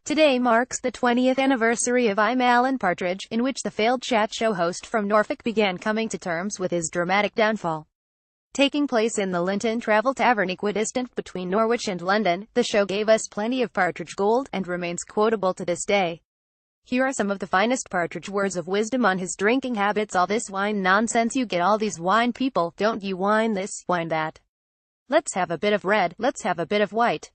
Today marks the 20th anniversary of I'm Alan Partridge, in which the failed chat show host from Norfolk began coming to terms with his dramatic downfall. Taking place in the Linton Travel Tavern equidistant between Norwich and London, the show gave us plenty of Partridge gold, and remains quotable to this day. Here are some of the finest Partridge words of wisdom on his drinking habits. All this wine nonsense you get, all these wine people, don't you wine this, wine that. Let's have a bit of red, let's have a bit of white.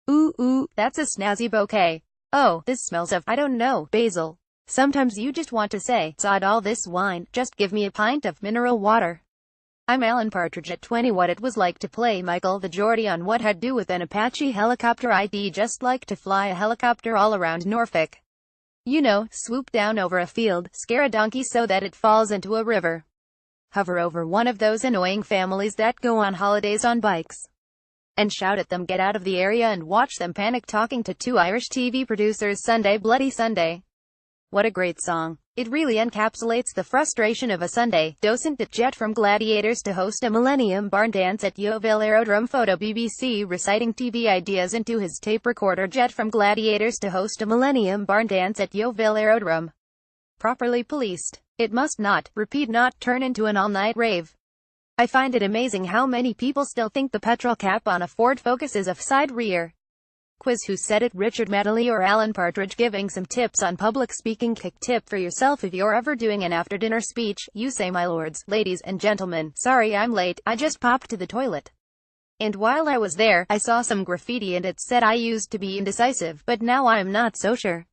Ooh ooh, that's a snazzy bouquet. Oh, this smells of, I don't know, basil. Sometimes you just want to say, sod all this wine, just give me a pint of mineral water. I'm Alan Partridge at 20. What it was like to play Michael the Geordie on what had to do with an Apache helicopter. I'd just like to fly a helicopter all around Norfolk. You know, swoop down over a field, scare a donkey so that it falls into a river. Hover over one of those annoying families that go on holidays on bikes, and shout at them, get out of the area, and watch them panic talking to two Irish TV producers. Sunday, Bloody Sunday. What a great song. It really encapsulates the frustration of a Sunday. Docent at jet from Gladiators to host a Millennium Barn Dance at Yeovil Aerodrome. Photo BBC reciting TV ideas into his tape recorder. Jet from Gladiators to host a Millennium Barn Dance at Yeovil Aerodrome. Properly policed. It must not, repeat not, turn into an all-night rave. I find it amazing how many people still think the petrol cap on a Ford Focus is a side rear. Quiz: who said it, Richard Medley or Alan Partridge? Giving some tips on public speaking. Kick tip for yourself: if you're ever doing an after-dinner speech, you say, my lords, ladies, and gentlemen, sorry I'm late, I just popped to the toilet. And while I was there, I saw some graffiti and it said I used to be indecisive, but now I'm not so sure.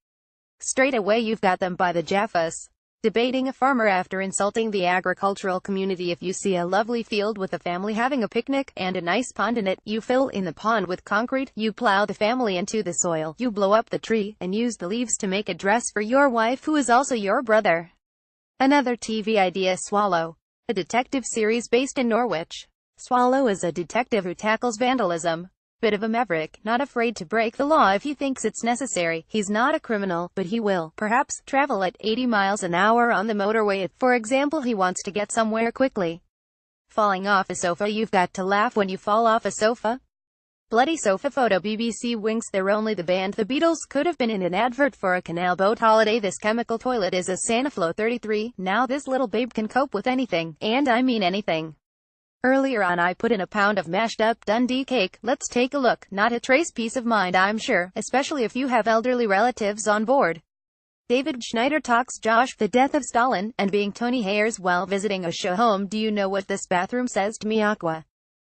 Straight away you've got them by the Jaffas. Debating a farmer after insulting the agricultural community. If you see a lovely field with a family having a picnic, and a nice pond in it, you fill in the pond with concrete, you plow the family into the soil, you blow up the tree, and use the leaves to make a dress for your wife who is also your brother. Another TV idea: Swallow. A detective series based in Norwich. Swallow is a detective who tackles vandalism. Bit of a maverick, not afraid to break the law if he thinks it's necessary. He's not a criminal, but he will, perhaps, travel at 80 miles an hour on the motorway if, for example, he wants to get somewhere quickly. Falling off a sofa. You've got to laugh when you fall off a sofa. Bloody sofa. Photo BBC winks. They're only the band. The Beatles could have been in an advert for a canal boat holiday. This chemical toilet is a Sanaflow 33. Now this little babe can cope with anything, and I mean anything. Earlier on I put in a pound of mashed up Dundee cake. Let's take a look. Not a trace. Peace of mind, I'm sure, especially if you have elderly relatives on board. David Schneider talks Josh, the death of Stalin, and being Tony Hayers while visiting a show home. Do you know what this bathroom says to me? Aqua,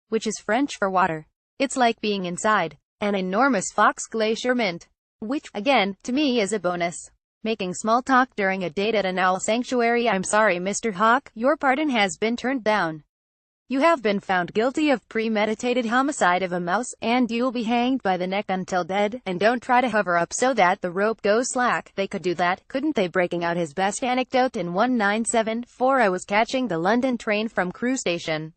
which is French for water. It's like being inside an enormous Fox Glacier mint, which, again, to me is a bonus. Making small talk during a date at an owl sanctuary. I'm sorry, Mr. Hawk, your pardon has been turned down. You have been found guilty of premeditated homicide of a mouse, and you'll be hanged by the neck until dead. And don't try to hover up so that the rope goes slack. They could do that, couldn't they? Breaking out his best anecdote in 1974. I was catching the London train from Crewe Station.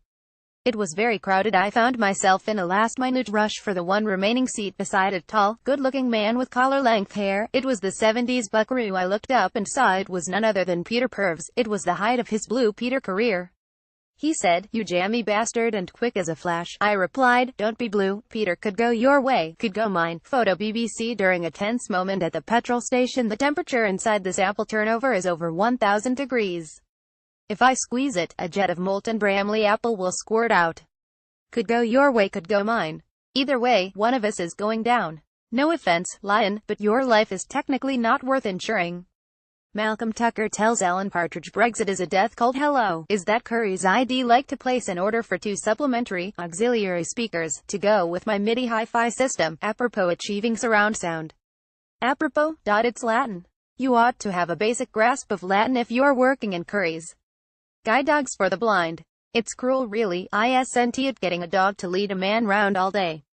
It was very crowded. I found myself in a last-minute rush for the one remaining seat beside a tall, good-looking man with collar-length hair. It was the 70s buckaroo. I looked up and saw it was none other than Peter Purves. It was the height of his Blue Peter career. He said, "You jammy bastard," and quick as a flash, I replied, "Don't be blue, Peter. Could go your way, could go mine." Photo BBC during a tense moment at the petrol station. The temperature inside this apple turnover is over 1000 degrees. If I squeeze it, a jet of molten Bramley apple will squirt out. Could go your way, could go mine. Either way, one of us is going down. No offense, lion, but your life is technically not worth insuring. Malcolm Tucker tells Alan Partridge Brexit is a death cult. Hello, is that Curry's ID? Like to place an order for 2 supplementary, auxiliary speakers, to go with my MIDI hi-fi system, apropos achieving surround sound. Apropos, it's Latin. You ought to have a basic grasp of Latin if you're working in Curry's. Guide dogs for the blind. It's cruel really, isn't it, getting a dog to lead a man round all day.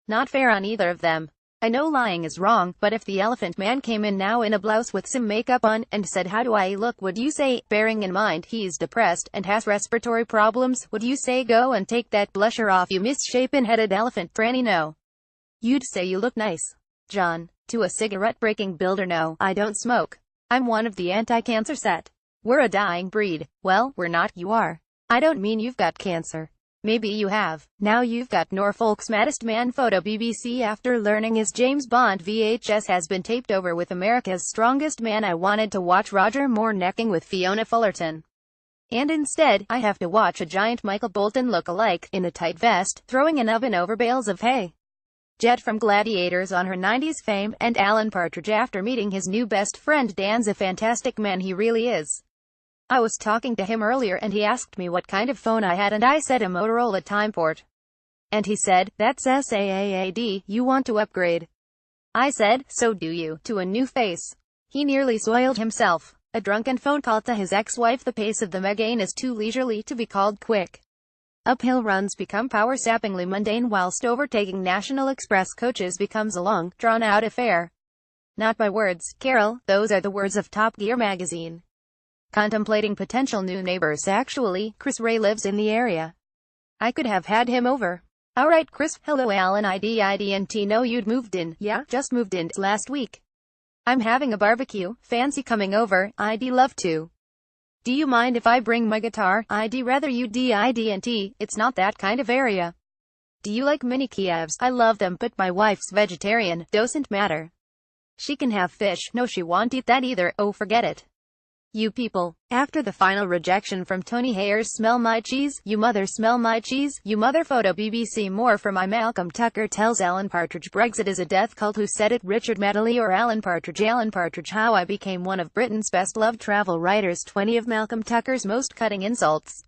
Not fair on either of them. I know lying is wrong, but if the Elephant Man came in now in a blouse with some makeup on, and said, "How do I look?" would you say, bearing in mind he's depressed, and has respiratory problems, would you say, "Go and take that blusher off, you misshapen-headed elephant tranny"? No. You'd say, "You look nice, John." To a cigarette-breaking builder, "No, I don't smoke. I'm one of the anti-cancer set. We're a dying breed." Well, we're not, you are. I don't mean you've got cancer. Maybe you have. Now you've got Norfolk's maddest man photo. BBC after learning his James Bond VHS has been taped over with America's Strongest Man. I wanted to watch Roger Moore necking with Fiona Fullerton. And instead, I have to watch a giant Michael Bolton look-alike, in a tight vest, throwing an oven over bales of hay. Jet from Gladiators on her 90s fame, and Alan Partridge after meeting his new best friend Dan's a fantastic man, he really is. I was talking to him earlier and he asked me what kind of phone I had and I said a Motorola Timeport. And he said, "That's SAAD, you want to upgrade?" I said, "So do you," to a new face. He nearly soiled himself. A drunken phone call to his ex-wife. The pace of the Megane is too leisurely to be called quick. Uphill runs become power-sappingly mundane whilst overtaking National Express coaches becomes a long, drawn-out affair. Not my words, Carol, those are the words of Top Gear magazine. Contemplating potential new neighbors. Actually, Chris Ray lives in the area. I could have had him over. Alright Chris, hello Alan, I didn't know you'd moved in. Yeah, just moved in last week. I'm having a barbecue, fancy coming over, I'd love to. Do you mind if I bring my guitar? I'd rather you didn't, it's not that kind of area. Do you like mini Kievs? I love them, but my wife's vegetarian, doesn't matter. She can have fish, no she won't eat that either, oh forget it. You people. After the final rejection from Tony Hayer's Smell My Cheese, you mother smell my cheese, you mother photo. BBC more from Malcolm Tucker tells Alan Partridge Brexit is a death cult. Who said it? Richard Medley or Alan Partridge? Alan Partridge, how I became one of Britain's best loved travel writers. 20 of Malcolm Tucker's most cutting insults.